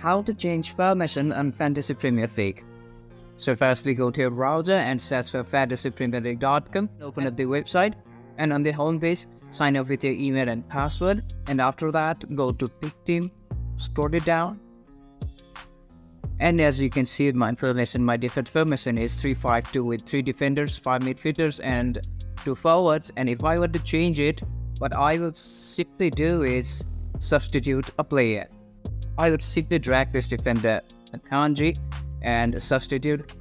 how to change permission on Fantasy Premier League. So firstly, go to your browser and search for fantasypremierleague.com, open up the website, and on the home page, sign up with your email and password, and after that, go to Pick Team, scroll it down, and as you can see, my default formation is 3-5-2 with 3 defenders, 5 midfielders, and 2 forwards. And if I were to change it, what I would simply do is substitute a player. I would simply drag this defender, Kanji, and substitute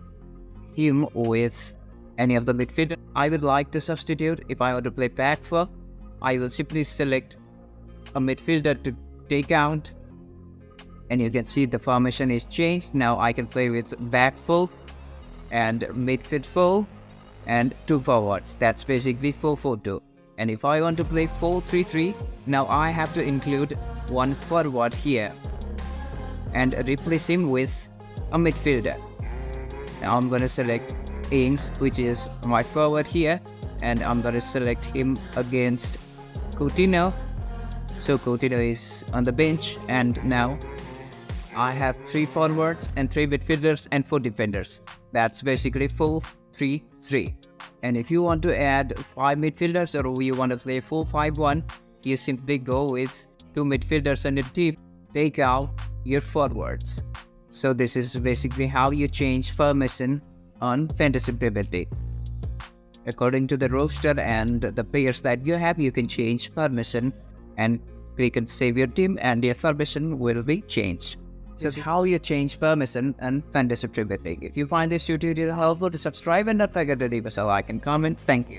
him with any of the midfielders I would like to substitute. If I were to play back 4, I will simply select a midfielder to take out, and you can see the formation is changed. Now I can play with back 4 and midfield 4 and 2 forwards. That's basically 4-4-2. And if I want to play 4-3-3, now I have to include 1 forward here and replace him with a midfielder. Now I'm going to select Ings, which is my forward here, and I'm going to select him against Coutinho. So Coutinho is on the bench, and now I have 3 forwards and 3 midfielders and 4 defenders. That's basically 4-3-3. And if you want to add 5 midfielders or you want to play 4-5-1, you simply go with 2 midfielders and a team, take out your forwards. So this is basically how you change formation on Fantasy Premier League. According to the roster and the players that you have, you can change formation and click on save your team and your formation will be changed. So that's how you change permission and Fantasy Premier League. If you find this tutorial helpful, to subscribe and not forget to leave us a like and comment. Thank you.